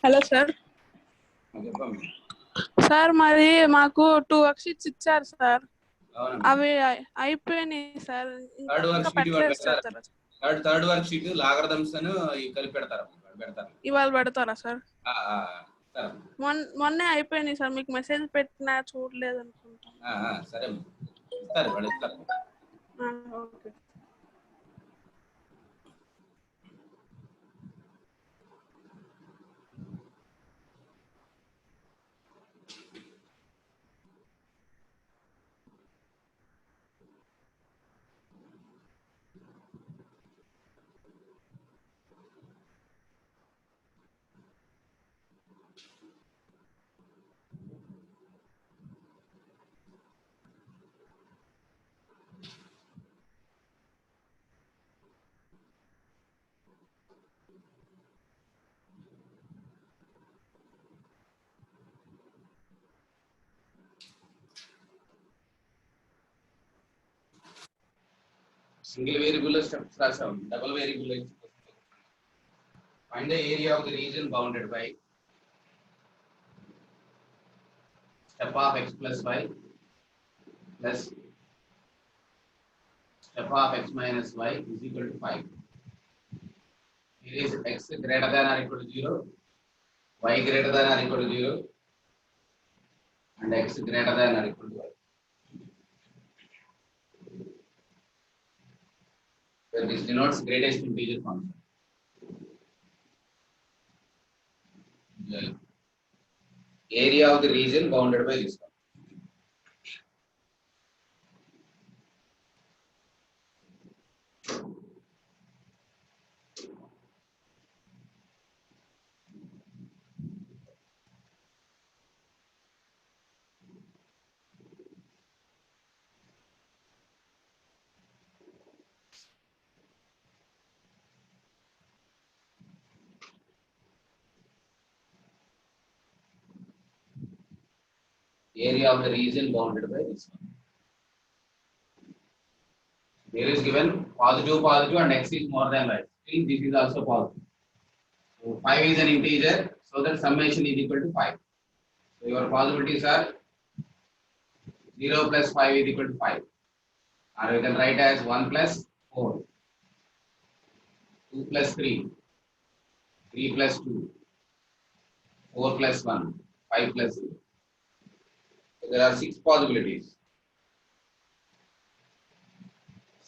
Hello sir. Sir మరి మాకు 2 worksheets ఇచ్చారు సార్. అవి అయిపోయినాయి సార్. ఇంకా పెట్టలేదు. థర్డ్ వర్క్ షీట్ లాగరిథమ్స్ అని కలిపి పెడతారు. ఇవాళ పెడతారా సార్? మొన్నే అయిపోయినాయి సార్. మీకు మెసేజ్ పెట్టినా చూడలేదు అనుకుంటా. సరే ఇస్తారు వాళ్ళు ఇస్తారు. Okay. Single variable steps rasam, double variable. Find the area of the region bounded by step of x plus y plus step of x minus y is equal to 5. Here is x greater than or equal to 0, y greater than or equal to 0, and x greater than or equal to y. Where this denotes greatest integer function. The area of the region bounded by this one. Area of the region bounded by this one. There is given positive and x is more than y. Still this is also positive. So 5 is an integer, so that summation is equal to 5. So your possibilities are 0 plus 5 is equal to 5. Or you can write as 1 plus 4, 2 plus 3, 3 plus 2, 4 plus 1, 5 plus 0. So there are 6 possibilities.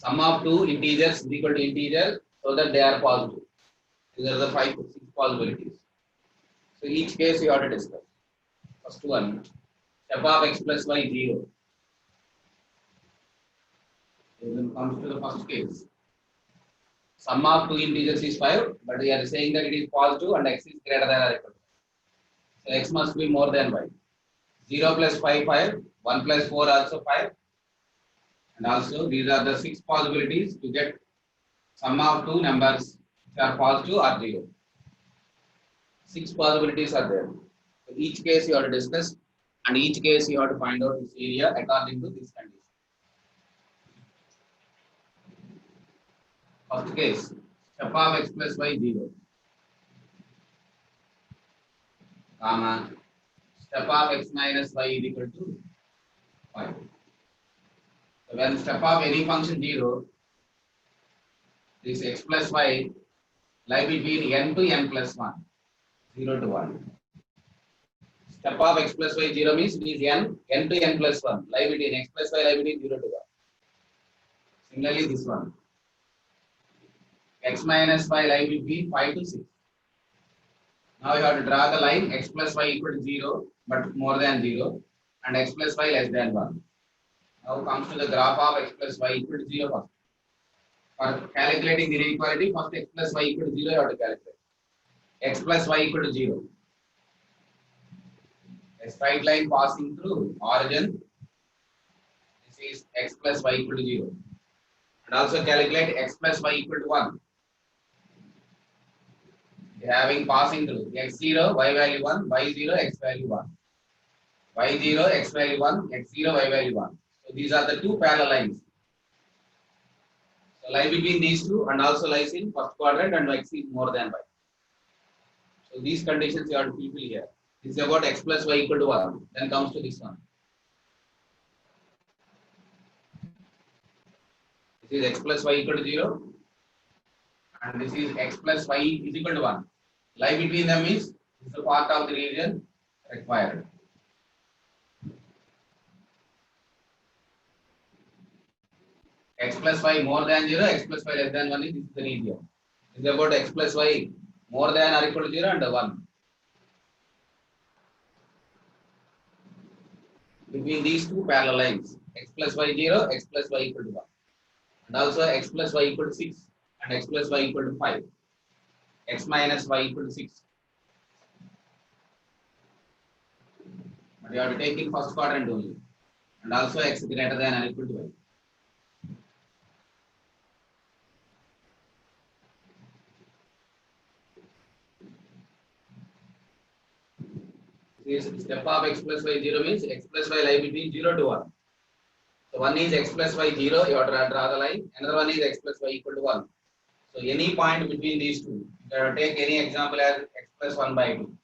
Sum of two integers is equal to integer, so that they are positive. These are the 6 possibilities. So each case you have to discuss. First one, step of x plus y 0. Then comes to the first case. Sum of two integers is 5, but we are saying that it is positive and x is greater than or equal to 5. So x must be more than y. 0 plus 5, 5, 1 plus 4 also 5. And also these are the 6 possibilities to get sum of two numbers which are positive or 0. 6 possibilities are there. So each case you have to discuss, and each case you have to find out its area according to this condition. First case, step of x plus y 0, comma, step of x minus y is equal to 5. So when step of any function 0, this x plus y lie between n to n plus 1, 0 to 1. Step of x plus y 0 means it is n to n plus 1, lie between x plus y lie between 0 to 1. Similarly this one, x minus y lie between 5 to 6. Now you have to draw the line x plus y equal to 0 but more than 0 and x plus y less than 1. Now comes to the graph of x plus y equal to 0 first. For calculating the inequality, first x plus y equal to 0 you have to calculate. X plus y equal to 0. A straight line passing through origin. This is x plus y equal to 0. And also calculate x plus y equal to 1. Having passing through x0, y value 1, y0, x value 1. y0, x value 1, x0, y value 1. So these are the two parallel lines. So lie between these two and also lies in first quadrant and x is more than y. So So these conditions you have to fulfill here. This is about x plus y equal to 1. Then comes to this one. This is x plus y equal to 0. And this is x plus y is equal to 1. Lie between them is the part of the region required. X plus y more than 0, x plus y less than 1 is the region. This is about x plus y more than or equal to 0 and 1. Between these two parallel lines, x plus y 0, x plus y equal to 1. And also x plus y equal to 6 and x plus y equal to 5. X minus y equal to 6. But you have to take in first quadrant only. And also x greater than or equal to y. This step of x plus y 0 means x plus y lie between 0 to 1. So one is x plus y 0, you have to draw the line. Another one is x plus y equal to 1. So any point between these two, you have to take any example as x plus 1 by 2.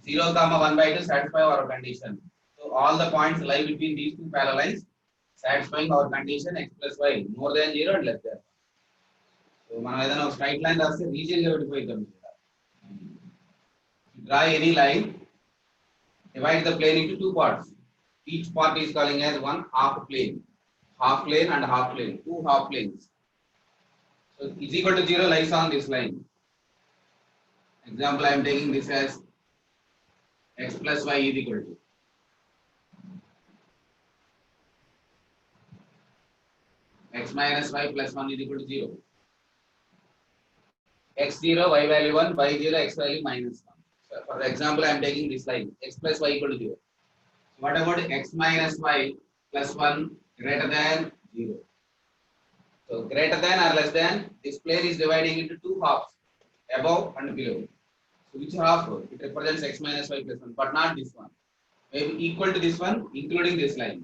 0 comma 1 by 2 satisfy our condition. So all the points lie between these two parallel lines satisfying our condition x plus y more than 0 and less than. So మనం ఏదైనా ఒక straight line రాస్తే region గా విడిపోయిద్దాం. Draw any line, divide the plane into two parts. Each part is calling as one half plane and half plane, two half planes. So is equal to 0 lies on this line. Example, I am taking this as x plus y is equal to x minus y plus 1 is equal to 0. X0, y value 1, y0, x value minus 1. So for example, I am taking this line, x plus y equal to 0. So what about x minus y plus 1 greater than 0? So greater than or less than, this plane is dividing into two halves, above and below. So which half? It represents x minus y plus 1, but not this one. Maybe equal to this one, including this line.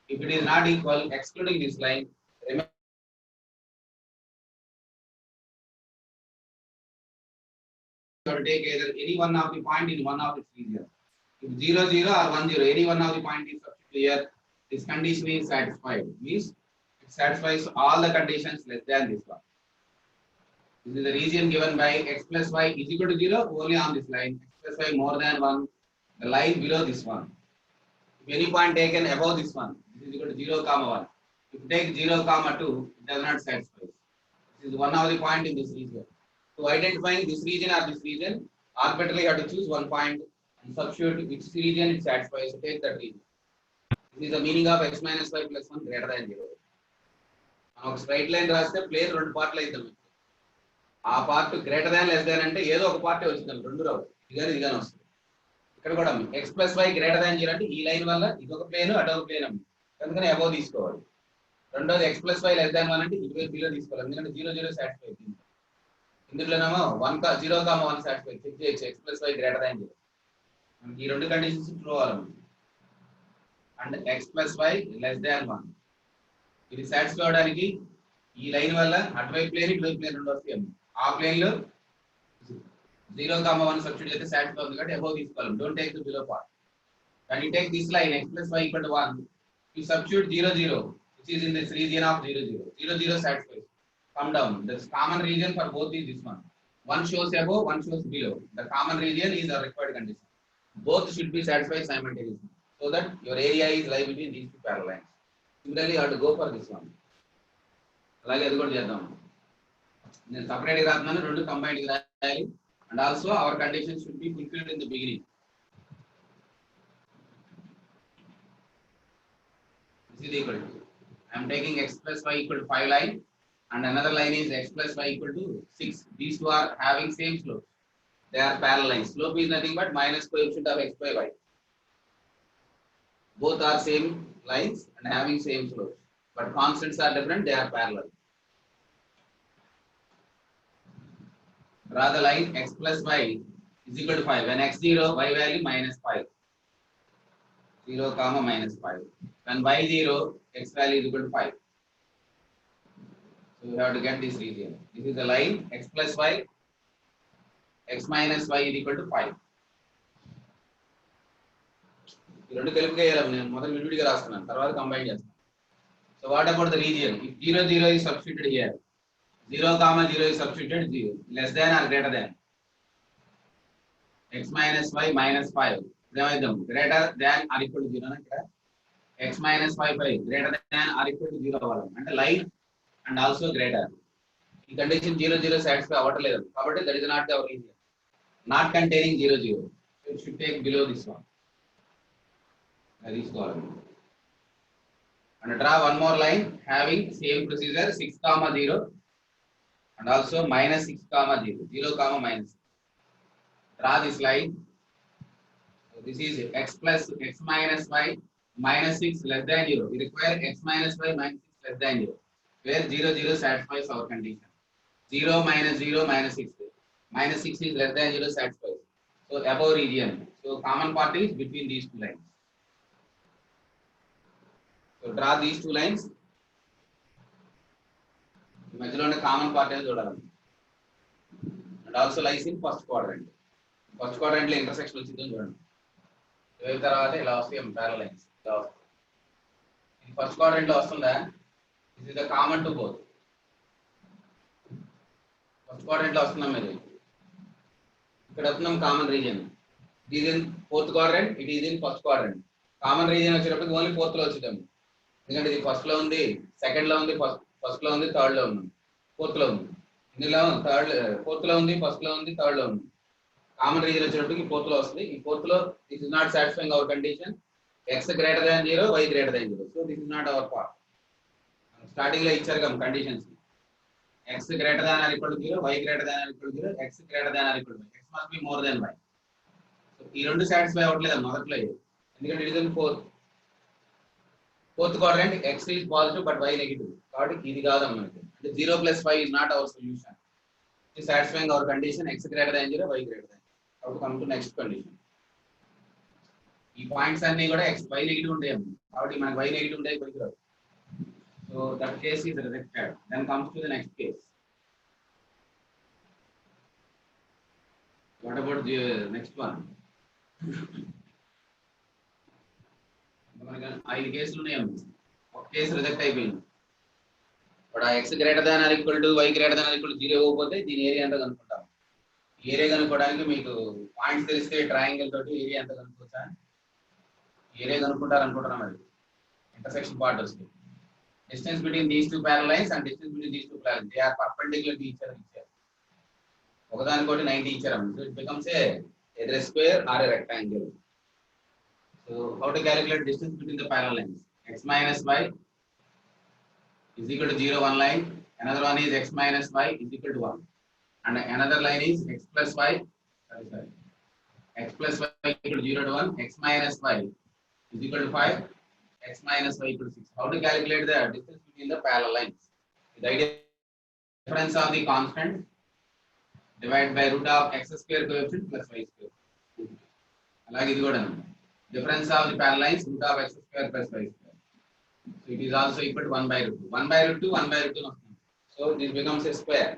If it is not equal, excluding this line, remember you have to take either any one of the point in one of its region. If 0, 0 or 1, 0, any one of the point is substituted here, this condition is satisfied. Means it satisfies all the conditions less than this one. This is the region given by x plus y is equal to 0 only on this line, x plus y more than 1, the line below this one. If any point taken above this one, this is equal to 0, comma 1. If you take 0, comma 2, it does not satisfy. This is one of the point in this region. To identifying this region or this region, arbitrarily you have to choose one point and substitute which region it satisfies. So take that region. This is the meaning of x minus y plus 1 greater than 0. మనం ఒక straight line రాస్తే plane రెండు పార్ట్లు అయిద్దాం. ఆ part greater than less than అంటే ఏదో ఒక part వచ్చింది, రెండు రావు, ఇది కానీ వస్తుంది. ఇక్కడ కూడా X plus Y greater than 0 అంటే ఈ లైన్ వల్ల ఇది ఒక ప్లేన్ అటొక ప్లేన్ అమ్మి, అందుకని అబౌవ్ తీసుకోవాలి. రెండోది X plus Y less than 1 అంటే ఇటువైపు బిలో తీసుకోవాలి, ఎందుకంటే 0, 0 సాటిస్ఫై అవుతుంది. ఇందులోనేమో 0, 1 సాటిస్ఫై చెక్ చేయొచ్చు, X plus Y greater than 0. మనకి ఈ రెండు కండిషన్స్ ట్రూ అవ్వాలి. And X plus Y less than 1 ఇది సాటిస్ఫై అవడానికి ఈ లైన్ వల్ల అటువైపు ప్లేన్ ఇటువైపు ప్లేన్ రెండు వస్తాయి. ఆ ప్లేన్ లో 0, 1 సబ్స్టిట్యూట్ అయితే సాటిస్ఫై అవుతుంది కాబట్టి అబౌవ్ తీసుకోవాలి. Don't take the below part. When you take this line x plus y equal to 1, you substitute 0, 0 which is in this region of 0, 0. 0, 0 satisfies. Come down. The common region for both is this one. One shows above, one shows below. The common region is a required condition. Both should be satisfied simultaneously so that your area is lie between these two parallel lines. Similarly, you have to go for this one. అలాగే అది కూడా చేద్దాం. నేను separate గా రాస్తున్నాను, రెండు combined గా రాయాలి. And also our conditions should be fulfilled in the beginning. This is equal to, I am taking x plus y equal to 5 line and another line is x plus y equal to 6. These two are having same slope. They are parallel lines. Slope is nothing but minus coefficient of x by y. Both are same lines and having same slope, but constants are different. They are parallel. Draw the line x plus y is equal to 5. When x0, y value minus 5. 0, comma minus 5. When y0, x value is equal to 5. So we have to get this region. This is the line x plus y. x minus y is equal to 5. ఈ రెండు కలిపికేయాలి నేను మొదట విడివిడిగా రాస్తున్నాను తర్వాత combine చేస్తాను. So what about the region? If 0 0 is substituted here, 0 comma 0 is substituted, 0 less than or greater than x minus y minus 5 ఏమైందాం greater than or equal to 0 ఇక్కడ x minus 5 greater than or equal to 0 అవ్వాలి అంటే line and also greater. ఈ condition 0 0 satisfy అవ్వట్లేదు కాబట్టి that is not our region, not containing 0 0. It should take below this one. That is called. And draw one more line having same procedure 6 comma 0 and also minus 6 comma 0, 0 comma minus. Draw this line. So this is x plus x minus y minus 6 less than 0. We require x minus y minus 6 less than 0, where 0 0 satisfies our condition. 0 minus 0 minus 6. Minus 6 is less than 0 satisfies. So above region. So common part is between these two lines. So draw these two lines. మధ్యలో ఉన్న common part ఏదో చూడాలి. And also lies in first quadrant. First quadrant లో intersection వచ్చిందో చూడండి. ఇవి తర్వాత ఇలా వస్తాయి ప్యారలల్ లైన్స్. ఇది ఫస్ట్ క్వాడ్రంట్ లో వస్తుందా? This is the common to both. First quadrant లో వస్తున్నాం ఇది. ఇక్కడ వస్తున్నాం common region. It is in fourth quadrant, it is in first quadrant. Common region వచ్చేటప్పుడు ఓన్లీ ఫోర్త్ లో వచ్చేదాం. ఎందుకంటే ఇది ఫస్ట్ లో ఉంది, సెకండ్ లో ఉంది, ఫస్ట్ లో ఉంది, థర్డ్ లో ఉంది, ఫోర్త్ లో ఉంది. ఇందులో థర్డ్ ఫోర్త్ లో ఉంది, ఫస్ట్ లో ఉంది, థర్డ్ లో ఉంది. కామన్ రీజన్ వచ్చేటప్పటికి ఫోర్త్ లో వస్తుంది. ఈ ఫోర్త్ లో this is not satisfying hour condition, x greater than 0, y greater than 0. So this is not our part. Starting లో ఇచ్చారు కదా conditions, x greater than or equal to 0, y greater than or equal to 0, x greater than or equal to y, x must be more than y. So ఈ రెండు satisfy అవ్వట్లేదు మొదట్లో, ఎందుకంటే it is in fourth quadrant, x is positive but y negative. కాబట్టి ఇది కాదు మనకి. అంటే 0 plus 5 is not our solution. It is satisfying our condition x greater than 0, y greater than 0. How to come to next condition? ఈ points అన్ని కూడా x y negative ఉంటాయి. కాబట్టి మనకి y నెగటివ్ ఉంటాయి పనికిరాదు. So that case is rejected. Then comes to the next case. What about the next one? మనకి 5 కేసులు ఉన్నాయి. ఒక కేసు రిజెక్ట్ అయిపోయింది. బట్ ఆ x greater than or equal to y greater than or equal to 0 ఇవ్వకపోతే దీని area ఎంత కనుక్కుంటాం. Area కనుక్కోవడానికి మీకు పాయింట్స్ తెలిస్తే ట్రయాంగిల్ తోటి ఏరియా ఎంత కనుక్కోవచ్చా? ఏరియా కనుక్కుంటారు అనుకుంటున్నాం. అది ఇంటర్సెక్షన్ పార్ట్ వస్తుంది. Distance between these two parallel lines and distance between these two parallel, they are perpendicular to each other ఇచ్చారు. ఒకదానికోటి 90 ఇచ్చారు. So it becomes either a square or a rectangle. So how to calculate distance between the parallel lines? X minus y is equal to 0, one line. Another one is x minus y is equal to 1. And another line is x plus y, sorry, x plus y equal to 0 to 1, x minus y is equal to 5, x minus y equal to 6. How to calculate the distance between the parallel lines? The idea difference of the constant divided by root of x square coefficient plus y square. అలాగే ఇది కూడా difference of the parallel lines, root of x square plus y square. So it is also equal to 1 by root 2. 1 by root 2, 1 by root 2. So this becomes a square.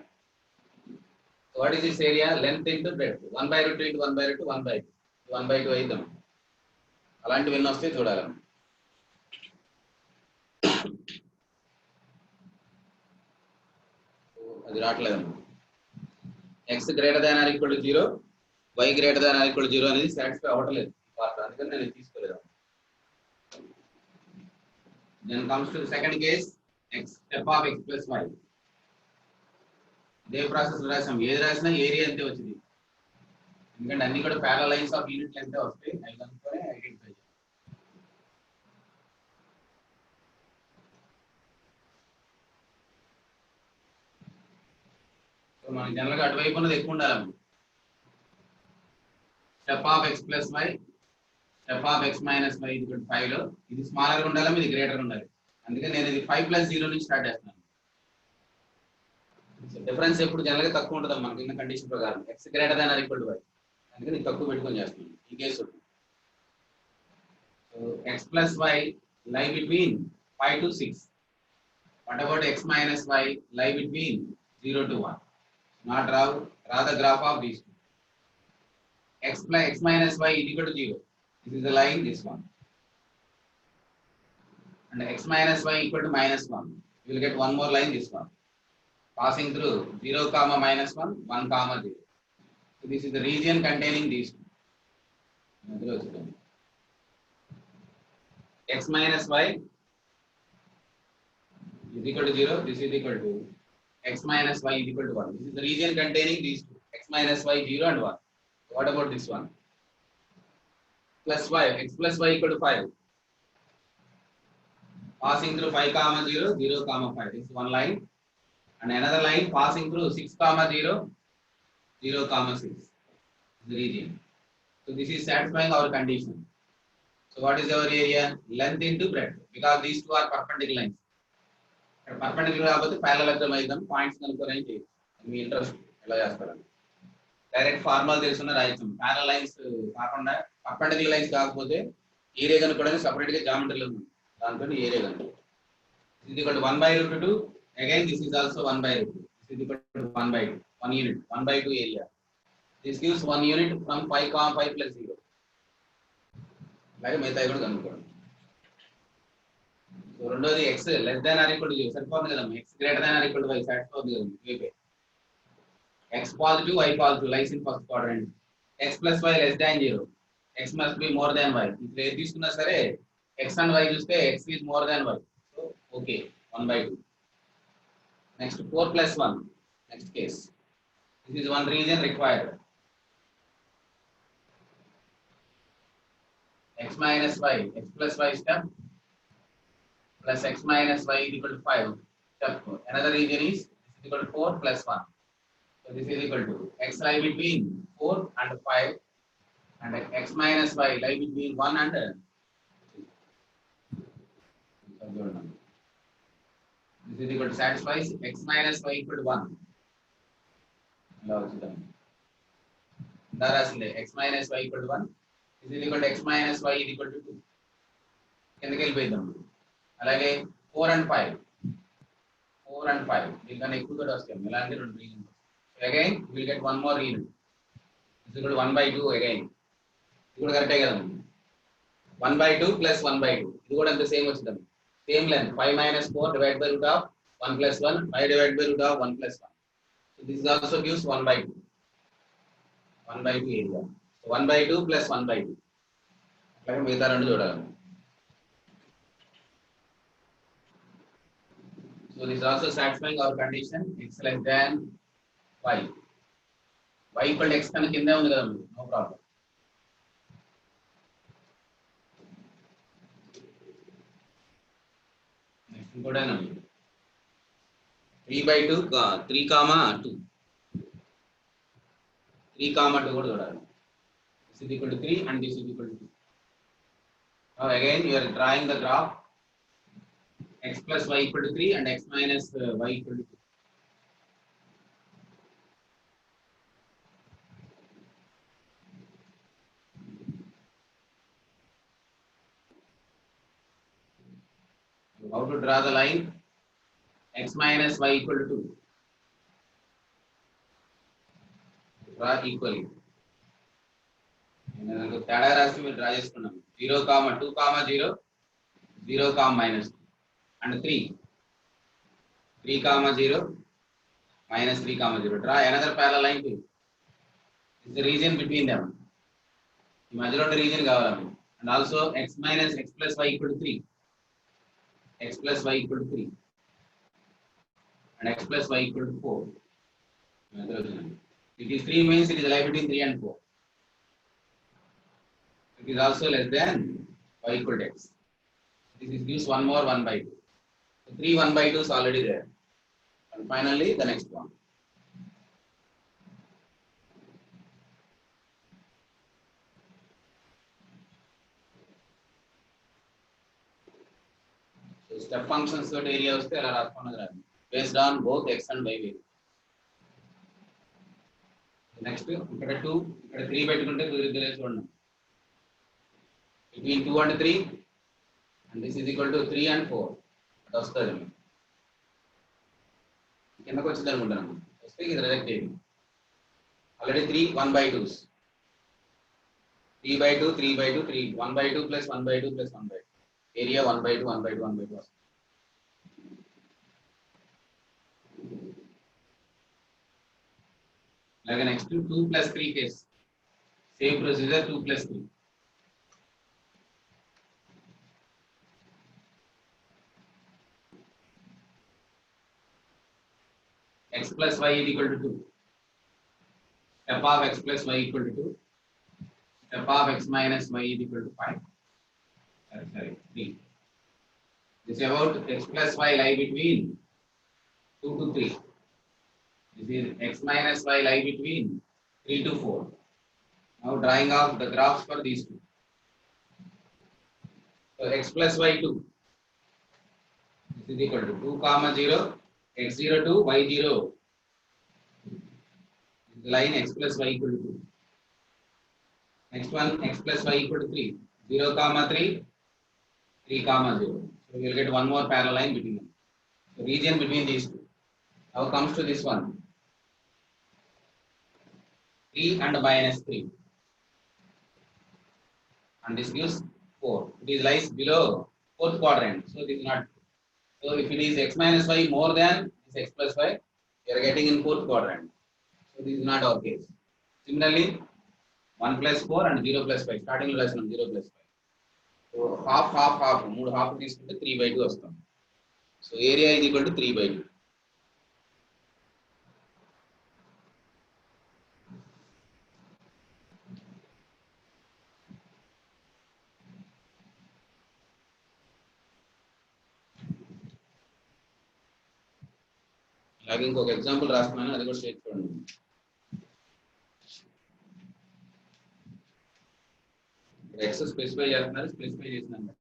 So what is this area? Length into breadth. 1 by root 2 into 1 by root 2, 1 by 2. 1 by 2 అయిద్దాం. అలాంటివి ఎన్ని వస్తాయి చూడాలి. అది రావట్లేదు. x greater than or equal to 0, y greater than or equal to 0 అనేది satisfy అవ్వట్లేదు. అందుకని నేను తీసుకోలేదు. Then comes to the second case, x step of x plus y. ఇదే ప్రాసెస్ రాసాం. ఏది రాసినా ఏరియా అంతే వచ్చింది. ఎందుకంటే అన్ని కూడా parallel lines of unit length వస్తాయి. అవి కనుక్కొని ఐడెంటిఫై చేయాలి. సో మనకి జనరల్గా అటువైపు ఉన్నది ఎక్కువ ఉండాలి. Step of x plus y, step of x minus y ఇది 5 లో ఇది స్మాలర్ ఉండాలి, ఇది గ్రేటర్ ఉండాలి. అందుకని నేను ఇది 5 ప్లస్ 0 నుంచి స్టార్ట్ చేస్తున్నాను. డిఫరెన్స్ ఎప్పుడు జనరల్గా తక్కువ ఉంటుంది మనకి ఉన్న కండిషన్ ప్రకారం. x greater than or equal to y, అందుకని ఇది తక్కువ పెట్టుకొని చేస్తున్నాను ఈ case. So x plus y లై between 5 to 6. What about x minus y లై between 0 to 1. Not Rao the graph of these. x plus x minus y is equal to 0. This is the line, this one. And x minus y equal to minus 1. You will get one more line, this one. Passing through 0 comma minus 1, 1 comma 0. So this is the region containing these two. X minus y is equal to 0. This is equal to x minus y is equal to 1. This is the region containing these two. X minus y 0 and 1. What about this one? Plus 5. X plus y equal to 5. Passing through 5 comma 0, 0 comma 5. This is one line. And another line passing through 6 comma 0, 0 comma 6. The region. So this is satisfying our condition. So what is our area? Length into breadth. Because these two are perpendicular lines. Perpendicular about parallelogram item points కనుక్కోని మీ interest ఎలా చేస్తారు direct formula తెలుసున్న రాయొచ్చు parallel lines కాకుండా perpendicular lines కాకపోతే area కనుక్కోవడానికి separate గా జామెట్రీలో ఉంది దాంతో ఏరియా కనుక్కో this is equal to 1/√2 again this is also 1/√2 this is equal to 1/2 1 unit 1/2 area this gives 1 unit from 5, 5 plus 0 అలాగే మిగతా కూడా కనుక్కోండి సో రెండోది x less than or equal to 0 సరిపోతుంది కదా x greater than or equal to y సరిపోతుంది కదా ఇవే x positive y positive lies in first quadrant x plus y less than 0 x must be more than y ఇప్పుడు ఏది తీసుకున్నా సరే x and y చూస్తే x is more than y so okay 1/2 next 4 plus 1 next case this is one region required x minus y x plus y step plus x minus y is equal to 5 step 4 another region is equal to 4 plus 1 so this is equal to x lie between 4 and 5 and x minus y lie between 1 and 2 this is equal to satisfies x minus y equal to 1 ఇలా వచ్చేద్దాం దారాసిందే x minus y equal to 1 this is equal to x minus y is equal to 2 కిందకి వెళ్ళిపోయిద్దాం అలాగే 4 and 5 దీనికన్నా ఎక్కువ కూడా వస్తాయి ఇలాంటి రెండు reasons again will get one more reason this is equal to 1/2 again ఇది కూడా కరెక్టే కదా 1/2 plus 1/2 ఇది కూడా అంత సేమ్ వచ్చింది same length 5 minus 4 divided by root of 1 plus 1 5 divided by root of 1 plus 1 so this also gives 1/2 area so 1/2 plus 1/2 అలాగే మిగతా రెండు చూడాలి so this is also satisfying our condition x less than y y equal to x కన్నా కిందే ఉంది కదా no problem next కూడా 3/2 3 comma 2 3 comma 2 కూడా చూడాలి this is equal to 3 and this is equal to 2 now again you are drawing the graph x plus y equal to 3 and x minus y equal to 2 how to draw the line x minus y equal to 2 draw equally నేను తేడా రాసి మీరు draw చేసుకున్నాం 0 comma 2 comma 0 0 comma minus 2 and 3 comma 0 minus 3 comma 0 draw another parallel line to is the region between them ఈ మధ్యలో ఉన్న reason కావాలి and also x minus x plus y equal to 3 x plus y equal to 3 and x plus y equal to 4 it is 3 means it is lie between 3 and 4 it is also less than y equal to x this is gives one more 1/2 so 3 1/2 is already there and finally the next one so step functions dot area vaste ala raaskonadu raadu based on both x and y value next ikkada 2 ikkada 3 pettukunte కుదిరిద్దిలే చూడండి between 2 and 3 and this is equal to 3 and 4 అది వస్తుంది కిందకు వచ్చింది అనుకుంటాను వస్తే ఇది reject అయ్యింది already 3 1/2s 3 by 2, 3 by 2, 3, 1 by 2 plus 1 by 2 plus 1 by 2. Area 1 by 2, 1 by 2, 1 by 2. Like an next to 2 plus 3 case. Same procedure 2 plus 3. X plus y is equal to 2. Step of x plus y equal to 2. Step of x minus y is equal to 5. Sorry, 3. This is about x plus y lie between 2 to 3. This is x minus y lie between 3 to 4. Now drawing off the graphs for these two. So x plus y 2. This is equal to 2 comma 0, x0 to y0. The line x plus y equal to 2. Next one, x plus y equal to 3. 0 comma 3, 3 comma 0. So we will get one more parallel line between them. The region between these two. Now comes to this one. 3 and minus 3. And this gives 4. It lies below fourth quadrant. So this is not. So if it is x minus y more than this x plus y, we are getting in fourth quadrant. So this is not our case. Similarly, 1 plus 4 and 0 plus 5. Starting lesson 0 plus 5. So half. Mood half is 3 by 2. So area is equal to 3 by 2. అలాగే ఇంకొక example రాస్తున్నాను అది కూడా state చూడండి X specify చేస్తున్నారు specify చేసినాను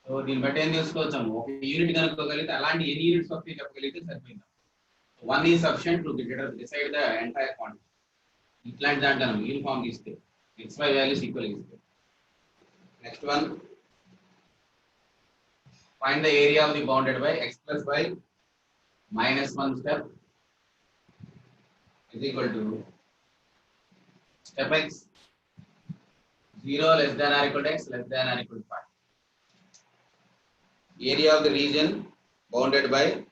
so దీన్ని బట్టి ఏం చేసుకోవచ్చాము ఒక యూనిట్ కనుక్కోగలిగితే అలాంటి ఎన్ని యూనిట్స్ వస్తాయి చెప్పగలిగితే సరిపోయింది 1 is sufficient to decide the entire quantity ఇట్లాంటి దాంట్లో యూనిఫామ్ ఇస్తే xy values equal ఇస్తే next one find the area of the bounded by x plus y minus 1 step is equal to step x 0 less than or equal to x less than or equal to 5. Area of the region bounded by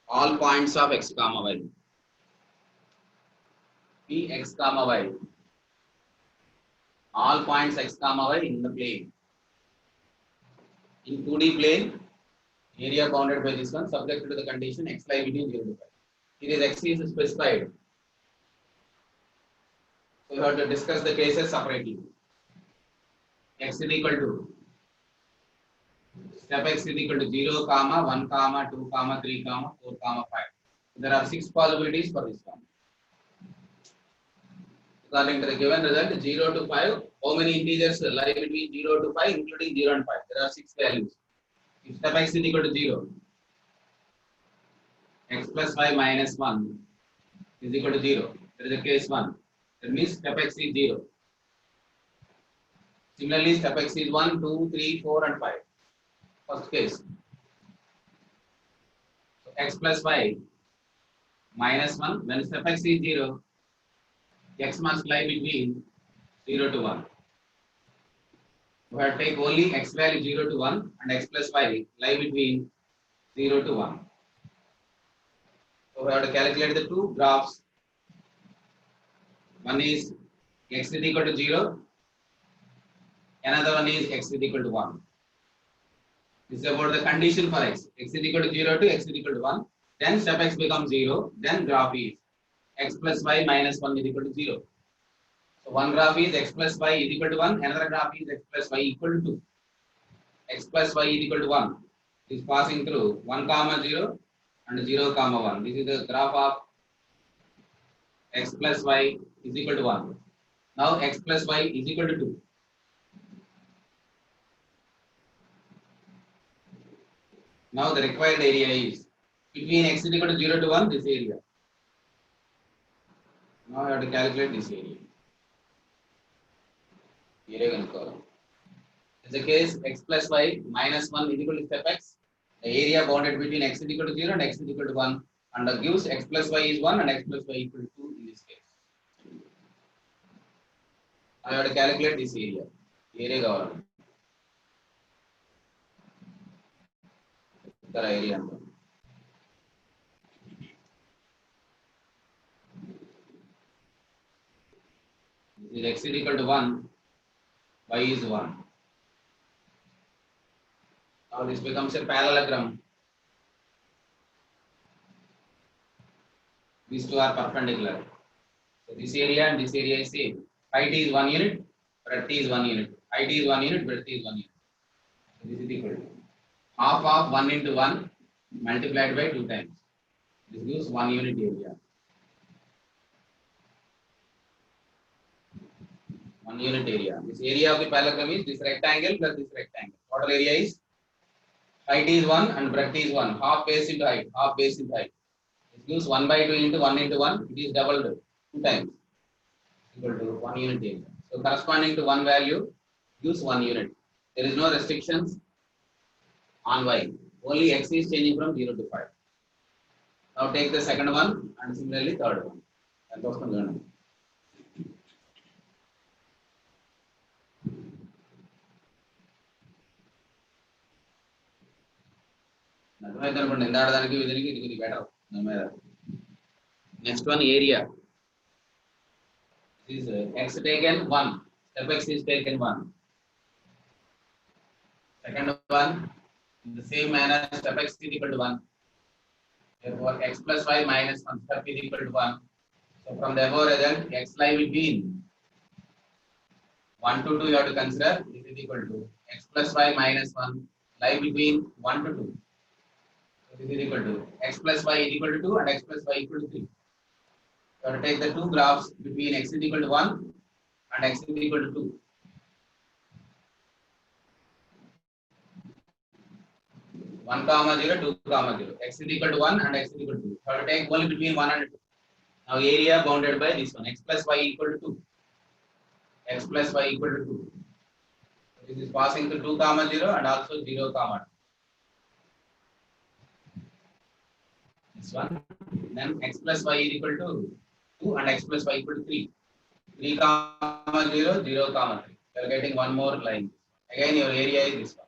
all points of x comma y. P x comma y. All points x comma y in the plane. In 2D plane, area bounded by this one subject to the condition x lie between 0 to 5. Here is x is specified. So we have to discuss the cases separately. X is equal to step x is equal to 0 comma 1 comma 2 comma 3 comma 4 comma 5. There are 6 possibilities for this one. According to the given result 0 to 5, how many integers lie between 0 to 5 including 0 and 5? There are 6 values. If step x is equal to 0, x plus y minus 1 is equal to 0. There is a case 1. That means step x is 0. Similarly, step x is 1, 2, 3, 4 and 5. First case. So x plus y minus 1. When step x is 0, x must lie between 0 to 1. We have to take only x value 0 to 1 and x plus y lie between 0 to 1. So we have to calculate the two graphs. One is x is equal to 0. Another one is x is equal to 1. This is about the condition for x. X is equal to 0 to x is equal to 1. Then step x becomes 0. Then graph is x plus y minus 1 is equal to 0. So one graph is x plus y is equal to 1. Another graph is x plus y equal to 2. X plus y is equal to 1. It is passing through 1 comma 0 and 0 comma 1. This is the graph of x plus y is equal to 1. Now x plus y is equal to 2. Now the required area is between x is equal to 0 to 1, this area. Now I have to calculate this area. Area column. In the case x plus y minus 1 is equal to step x, the area bounded between x is equal to 0 and x is equal to 1 and that gives x plus y is 1 and x plus y equal to 2 in this case. I have to calculate this area. Area కావాలి. ఇక్కడ area అంతా. If x is equal to 1, y is 1. Now this becomes a parallelogram. These two are perpendicular. So this area and this area is same. Height is 1 unit, breadth is 1 unit. Height is 1 unit, breadth is 1 unit. So this is equal to half of 1 into 1 multiplied by 2 times. This gives 1 unit area. 1 unit area. This area of the parallelogram is this rectangle plus this rectangle. Total area is height is 1 and breadth is 1. Half base into height. Half base into height. This gives 1 by 2 into 1 into 1. It is doubled 2 times. Equal to 1 unit area. So corresponding to 1 value gives 1 unit. There is no restrictions on y. Only x is changing from 0 to 5. Now take the second one and similarly third one. And those can learn. Next one area. This is x taken 1. Step x is taken 1. Second one, in the same manner, step x is equal to 1. Therefore, x plus y minus 1 step is equal to 1. So from the above result, x lie will be in 1 to 2. You have to consider this is equal to x plus y minus 1 lie between 1 to 2. So this is equal to x plus y is equal to 2 and x plus y equal to 3. You have to take the two graphs between x is equal to 1 and x is equal to 2. One comma 0, 2 comma 0. X is equal to 1 and x is equal to 2. You have to take only between 1 and 2. Now area bounded by this one. X plus y equal to 2. X plus y equal to 2. So this is passing to 2 comma 0 and also 0 comma 2. This one. Then x plus y is equal to 2 and x plus y equal to 3. 3 comma 0, 0 comma 3. You are getting one more line. Again your area is this one.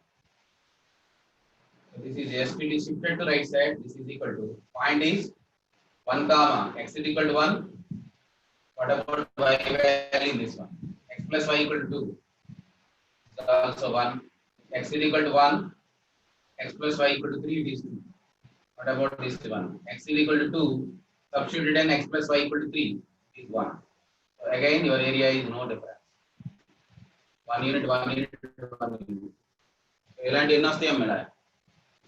So this is SPT shifted to right side. This is equal to point is 1 comma x is equal to 1. What about y value in this one? X plus y equal to 2. So also 1. X is equal to 1. X plus y equal to 3. It is 2. What about this one? X is equal to 2. Substitute in x plus y equal to 3. It is 1. So again your area is no difference. 1 unit, 1 unit, 1 unit. ఇలాంటి ఎన్ని వస్తాయో madam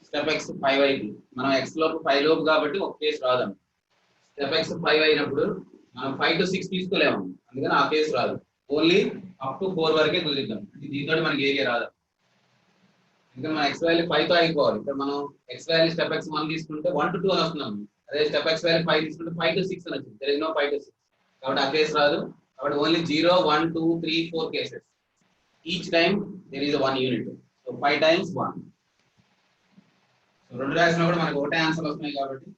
step X 5 అయింది మనం X లోపు 5 లోపు కాబట్టి ఒక case రాదాం step X 5 అయినప్పుడు మనం 5 to 6 తీసుకోలేము అందుకని ఆ కేసు రాదు ఓన్లీ అప్ టు 4 వరకే కుదిరిద్దాం అంటే దీంతో మనకి ఏరియా రాదు ఇంకా మనం ఎక్స్ వాల్యూ 5 తో అయిపోవాలి ఇక్కడ మనం ఎక్స్ వాల్యూ స్టెప్ ఎక్స్ 1 తీసుకుంటే 1 to 2 అని వస్తున్నాం అదే స్టెప్ ఎక్స్ వాల్యూ 5 తీసుకుంటే 5 to 6 అని వచ్చింది దేర్ ఇస్ నో 5 to 6 కాబట్టి ఆ కేసు రాదు కాబట్టి only 0 1 2 3 4 cases each time there is 1 unit so 5 times 1 రెండు రాసినా కూడా మనకు ఒకటే ఆన్సర్ వస్తున్నాయి కాబట్టి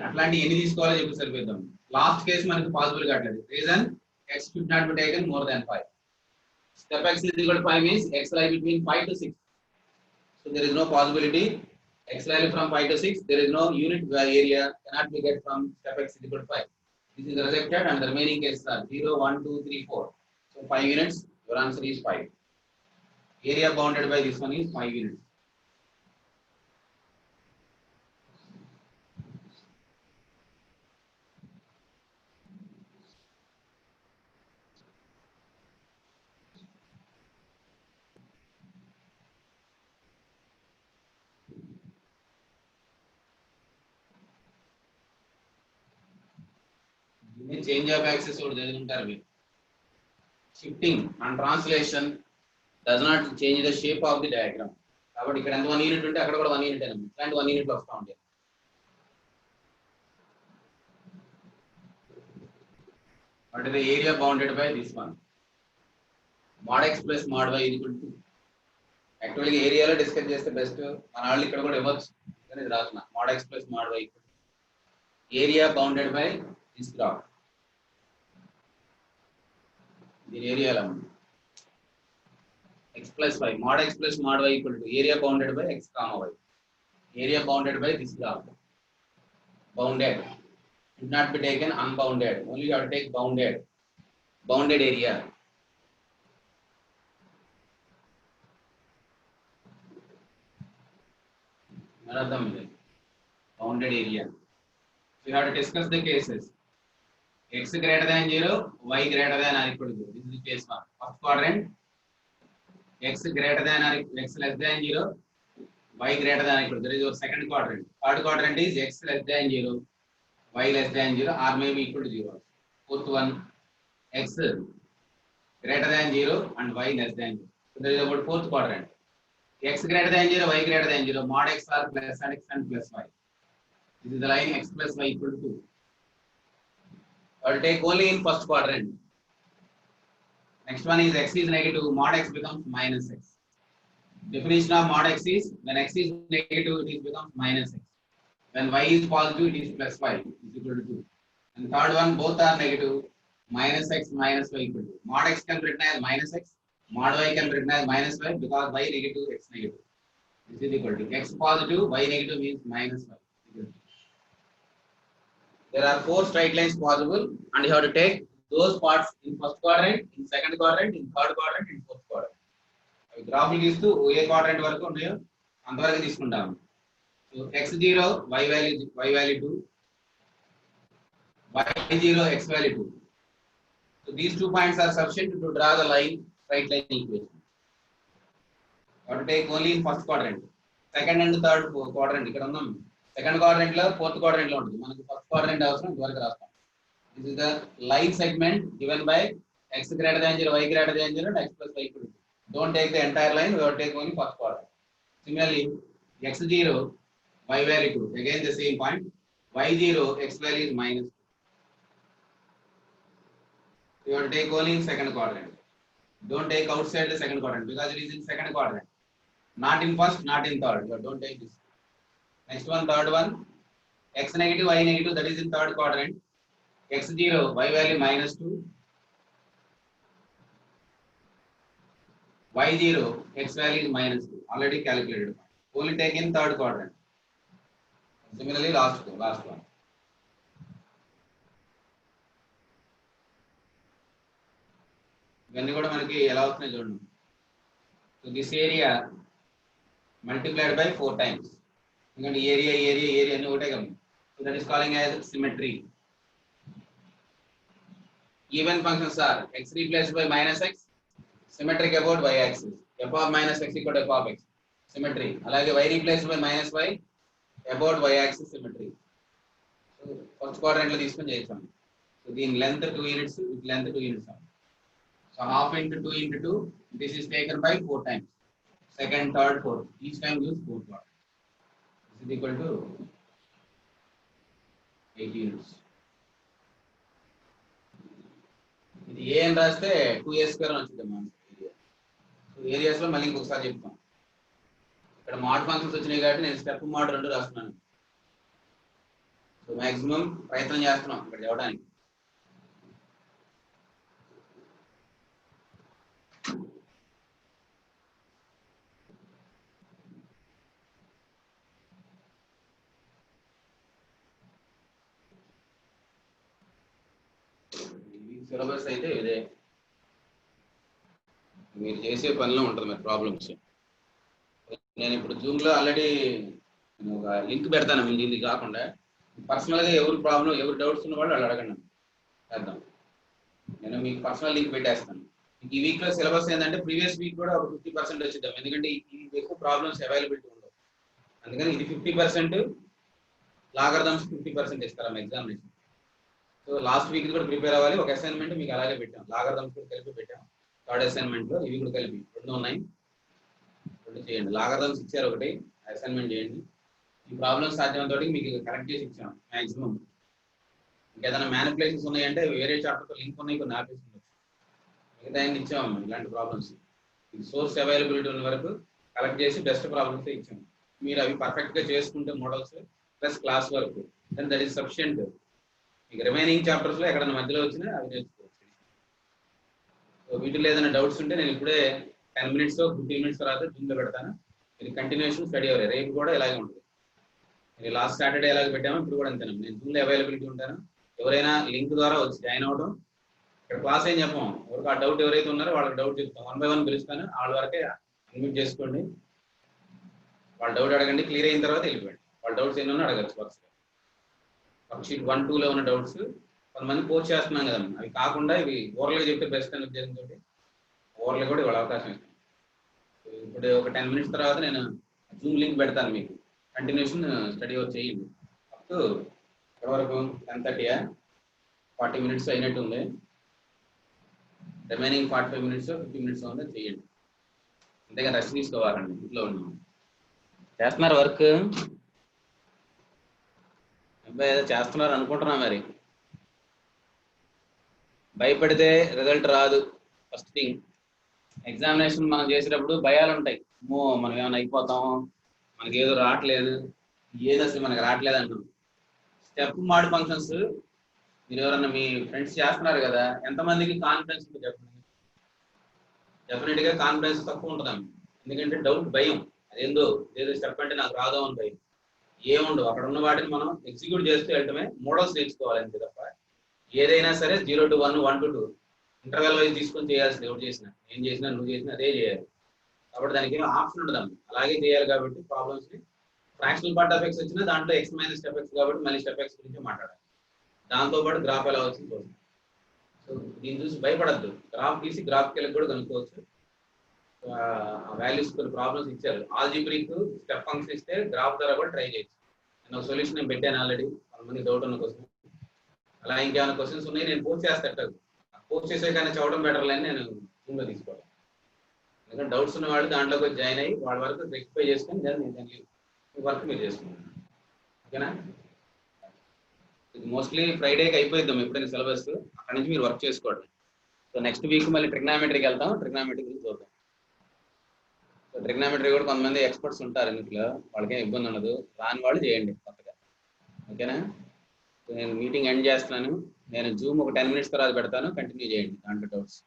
అట్లాంటి ఎన్ని తీసుకోవాలో చెప్పి సరిపోద్దాం లాస్ట్ కేసు మనకు పాసిబుల్ కావట్లేదు reason x should not be taken more than 5 step x is equal to 5 means x lie between 5 to 6 so there is no possibility x value from 5 to 6 there is no unit area cannot be get from step x is equal to 5 this is rejected and the remaining cases are 0 1 2 3 4 so 5 units your answer is 5 area bounded by this one is 5 units change of axis or shifting and translation does not change the shape of the diagram కాబట్టి ఇక్కడ ఎంత 1 unit ఉంటే అక్కడ కూడా 1 unit అన్నమాట ఇట్లాంటి 1 unit లో వస్తూ ఉంటాయి what is the area bounded by this one mod x plus mod y is equal to actually ఏరియాలో డిస్కస్ చేస్తే బెస్ట్ మన వాళ్ళు ఇక్కడ కూడా ఇవ్వచ్చు కానీ ఇది రాస్తున్నా mod x plus mod y area bounded by this graph దీని ఏరియా ఎలా ఉంది x plus y mod x plus mod y equal to area bounded by x comma y. Area bounded by this graph. Bounded should not be taken unbounded, only you have to take bounded area. Another bounded area. So you have to discuss the cases. X greater than 0, y greater than or equal to 0. This is the case 1. First quadrant, x greater than or x less than 0, y greater than or equal to 0. That is your second quadrant. Third quadrant is x less than 0, y less than 0 or maybe equal to 0. Fourth one, x greater than 0 and y less than 0. So that is about fourth quadrant. X greater than 0, y greater than 0, mod x or plus and x and plus y. This is the line x plus y equal to 2. I will take only in first quadrant. Next one is x is negative, mod x becomes minus x. Definition of mod x is when x is negative, it is becomes minus x. When y is positive, it is plus y is equal to 2. And third one, both are negative, minus x minus y equal to. Mod x can be written as minus x, mod y can be written as minus y because y negative, x negative. This is equal to x positive, y negative means minus y. There are 4 straight lines possible and you have to take those parts in first quadrant, in second quadrant, in third quadrant, in fourth quadrant. Graph గీస్తూ ఏ quadrant వరకు ఉన్నాయో అంతవరకు తీసుకుంటాము. So x0 y value 2, y0 x value 2. So these 2 points are sufficient to draw the line straight line equation. You have to take only in first quadrant. Second and third quadrant ఇక్కడ ఉన్నాం. Second quadrant లో fourth quadrant లో ఉంటుంది. మనకు first quadrant అవసరం ఇంతవరకు రాస్తాం. This is the line segment given by x greater than 0, y greater than 0 and x plus y equal to 2. Don't take the entire line, we have to take only first quadrant. Similarly, x0, y value 2. Again the same point. y0, x value is minus 2. You have to take only in second quadrant. Don't take outside the second quadrant because it is in second quadrant. Not in first, not in third. So don't take this. Next one, third one. X negative, y negative, that is in third quadrant. x0, y value minus 2. y0, x value is minus 2. Already calculated. Only take in third quadrant. Similarly, last one. ఇవన్నీ కూడా మనకి ఎలా అవుతున్నాయి చూడండి. So this area multiplied by 4 times. ఎందుకంటే area అన్ని ఒకటే కదా. So that is calling as symmetry. Even functions are x replaced by minus x, symmetric about y axis. F of minus x equal to f of x, symmetry. అలాగే y replaced by minus y about y axis, symmetry. So first quadrant లో తీసుకొని చేస్తాం. So దీని length 2 units, with length 2 units. So half into 2 into 2, this is taken by 4 times. Second, third, fourth. Each time use 4 quadrant. This is equal to 8 units. ఇది ఏ అని రాస్తే 2a square అని వచ్చింది మన ఏరియా. సో ఏరియాస్ లో మళ్ళీ ఇంకొకసారి చెప్తాం. ఇక్కడ మోడ్ ఫంక్షన్స్ వచ్చినాయి కాబట్టి నేను స్టెప్ మోడ్ 2 రాస్తున్నాను. సో మాక్సిమం ప్రయత్నం చేస్తున్నాం ఇక్కడ చదవడానికి. సిలబస్ అయితే ఇదే మీరు చేసే పనిలో ఉంటుంది మరి ప్రాబ్లమ్స్. నేను ఇప్పుడు జూమ్లో ఆల్రెడీ ఒక లింక్ పెడతాను. మీకు ఇది కాకుండా పర్సనల్గా ఎవరు ప్రాబ్లం ఎవరు డౌట్స్ ఉన్న వాళ్ళు అడగండి, చేద్దాం. నేను మీకు పర్సనల్ లింక్ పెట్టేస్తాను. ఈ వీక్లో సిలబస్ ఏంటంటే ప్రీవియస్ వీక్ కూడా ఒక 50% వచ్చిద్దాం. ఎందుకంటే ఈ ఎక్కువ ప్రాబ్లమ్స్ అవైలబిలిటీ ఉండవు. అందుకని ఇది 50%, లాగర్థమ్స్ 50% ఇస్తారు ఎగ్జామినేషన్. సో లాస్ట్ వీక్ కూడా ప్రిపేర్ అవ్వాలి. ఒక అసైన్మెంట్ మీకు అలాగే పెట్టాం, లాగర్థమ్స్ కూడా కలిపి పెట్టాం. థర్డ్ అసైన్మెంట్లో ఇవి కూడా కలిపి 2 ఉన్నాయి, 2 చేయండి. లాగర్థమ్స్ ఇచ్చారు ఒకటి, అసైన్మెంట్ చేయండి. ఈ ప్రాబ్లమ్స్ సాధ్యమైనంత వరకు మీకు కరెక్ట్ చేసి ఇచ్చాం మ్యాక్సిమం. ఇంకేదైనా మ్యానిపులేషన్స్ ఉన్నాయంటే వేరే చాప్టర్తో లింక్ ఉన్నాయి, కొన్ని ఆపేసి ఉండొచ్చు. మిగతా ఇచ్చాము ఇలాంటి ప్రాబ్లమ్స్. ఇది సోర్స్ అవైలబిలిటీ ఉన్న వరకు కలెక్ట్ చేసి బెస్ట్ ప్రాబ్లమ్స్ ఇచ్చాము. మీరు అవి పర్ఫెక్ట్గా చేసుకుంటే models plus class work then that is sufficient. మీకు రిమైనింగ్ చాప్టర్స్లో ఎక్కడైనా మధ్యలో వచ్చినా అవి నేర్చుకోవచ్చు. సో వీటిలో ఏదైనా డౌట్స్ ఉంటే నేను ఇప్పుడే 10 minutes 15 minutes తర్వాత జూమ్లో పెడతాను. ఇది కంటిన్యూషన్ స్టడీ అవ్వాలి. రేపు కూడా ఇలాగే ఉంటుంది. ఇది లాస్ట్ సాటర్డే ఎలాగ పెట్టామో ఇప్పుడు కూడా అంతేనా. నేను జూమ్లో అవైలబిలిటీ ఉంటాను. ఎవరైనా లింక్ ద్వారా వచ్చి జాయిన్ అవ్వడం. ఇక్కడ క్లాస్ ఏం చెప్పాం, ఎవరికి ఆ డౌట్ ఎవరైతే ఉన్నారో వాళ్ళకి డౌట్ చెప్తాం. 1 by 1 పిలుస్తాను. వాళ్ళ వరకే అన్మ్యూట్ చేసుకోండి. వాళ్ళ డౌట్ అడగండి. క్లియర్ అయిన తర్వాత వెళ్ళిపోండి. వాళ్ళ డౌట్స్ ఎన్నో అడగచ్చు. వర్క్ షీట్ 1, 2లో ఉన్న డౌట్స్ కొంతమంది పోస్ట్ చేస్తున్నాం కదా, అవి కాకుండా ఇవి ఓవర్గా చెప్తే బెస్ట్ అనే ఉద్దేశంతో ఓవర్లో కూడా ఇవాళ అవకాశం ఇస్తాను. ఇప్పుడు ఒక 10 minutes తర్వాత నేను జూమ్ లింక్ పెడతాను మీకు. కంటిన్యూషన్ స్టడీ వర్క్ చేయండి. అప్ టు ఎక్కడి వరకు 10:30 40 minutes అయినట్టు ఉంది. రిమైనింగ్ 45 minutes 50 minutes ఉంది చేయండి. అంతేగా రెస్ట్ తీసుకోవాలండి. ఇంట్లో ఉన్నాం చేస్తున్నారు వర్క్. అబ్బాయి ఏదో చేస్తున్నారు అనుకుంటున్నా. మరి భయపడితే రిజల్ట్ రాదు. ఫస్ట్ థింగ్, ఎగ్జామినేషన్ మనం చేసేటప్పుడు భయాలు ఉంటాయి. అమ్మో మనం ఏమైనా అయిపోతాం, మనకి ఏదో రావట్లేదు, ఏదో అసలు మనకి రావట్లేదు అంటాం. స్టెప్ మాడ్ ఫంక్షన్స్ మీరు ఎవరన్నా మీ ఫ్రెండ్స్ చేస్తున్నారు కదా, ఎంతమందికి కాన్ఫిడెన్స్ ఉంటుంది చెప్పండి. డెఫినెట్గా కాన్ఫిడెన్స్ తక్కువ ఉంటుందండి. ఎందుకంటే డౌట్, భయం. అదేందో ఏదో స్టెప్ అంటే నాకు రాదో అని భయం. ఏముండవు, అక్కడ ఉన్న వాటిని మనం ఎగ్జిక్యూట్ చేస్తూ వెళ్ళటమే. మోడల్స్ నేర్చుకోవాలి అంతే తప్ప ఏదైనా సరే 0 to 1, 1 to 2 ఇంటర్వెల్ వైజ్ తీసుకొని చేయాల్సింది. ఎవరు చేసినా, నేను చేసినా, నువ్వు చేసినా అదే చేయాలి. కాబట్టి దానికి ఏం ఆప్షన్ ఉండదు, అలాగే చేయాలి. కాబట్టి ప్రాబ్లమ్స్ ని ఫ్రాక్షనల్ పార్ట్ ఆఫ్ ఎక్స్ వచ్చినా దాంట్లో x - స్టెప్ ఎక్స్ కాబట్టి మళ్ళీ స్టెప్ ఎక్స్ గురించి మాట్లాడాలి. దాంతోపాటు గ్రాఫ్ ఎలా వచ్చింది చూడండి. సో దీన్ని చూసి భయపడద్దు. గ్రాఫ్ తీసి గ్రాఫ్ కెళ్ళి కూడా కనుక్కోవచ్చు. వాల్యూస్ కొన్ని ప్రాబ్లమ్స్ ఇచ్చారు. ఆల్జీబ్రిక్ స్టెప్ ఫంక్షన్ ఇస్తే గ్రాఫ్ ద్వారా కూడా ట్రై చేయొచ్చు. నేను ఒక సొల్యూషన్ నేను పెట్టాను ఆల్రెడీ. కొంతమంది డౌట్ ఉన్న క్వశ్చన్, అలా ఇంకేమైనా క్వశ్చన్స్ ఉన్నాయి నేను పోస్ట్ చేస్తాను. పోస్ట్ చేసే కానీ చదవడం బెటర్ అని నేను జూమ్లో తీసుకోవాలి. ఎందుకంటే డౌట్స్ ఉన్న వాళ్ళు దాంట్లోకి జాయిన్ అయ్యి వాళ్ళ వరకు రెక్టిఫై చేసుకొని దాన్ని వర్క్ మీరు చేసుకుంటాను. ఓకేనా? ఇది మోస్ట్లీ ఫ్రైడేకి అయిపోయిద్దాం ఎప్పుడైనా సిలబస్. అక్కడ నుంచి మీరు వర్క్ చేసుకోవడం. సో నెక్స్ట్ వీక్ మళ్ళీ ట్రిగ్నామెట్రీకి వెళ్తాం. ట్రిగ్నామెట్రీ గురించి చూద్దాం. సో ట్రిగ్నామెట్రీ కూడా కొంతమంది ఎక్స్పర్ట్స్ ఉంటారు ఇంట్లో, వాళ్ళకేం ఇబ్బంది ఉండదు. రాని వాళ్ళు చేయండి కొత్తగా. ఓకేనా? నేను మీటింగ్ ఎండ్ చేస్తున్నాను. నేను జూమ్ ఒక 10 minutes తర్వాత పెడతాను. కంటిన్యూ చేయండి దాంట్లో డౌట్స్.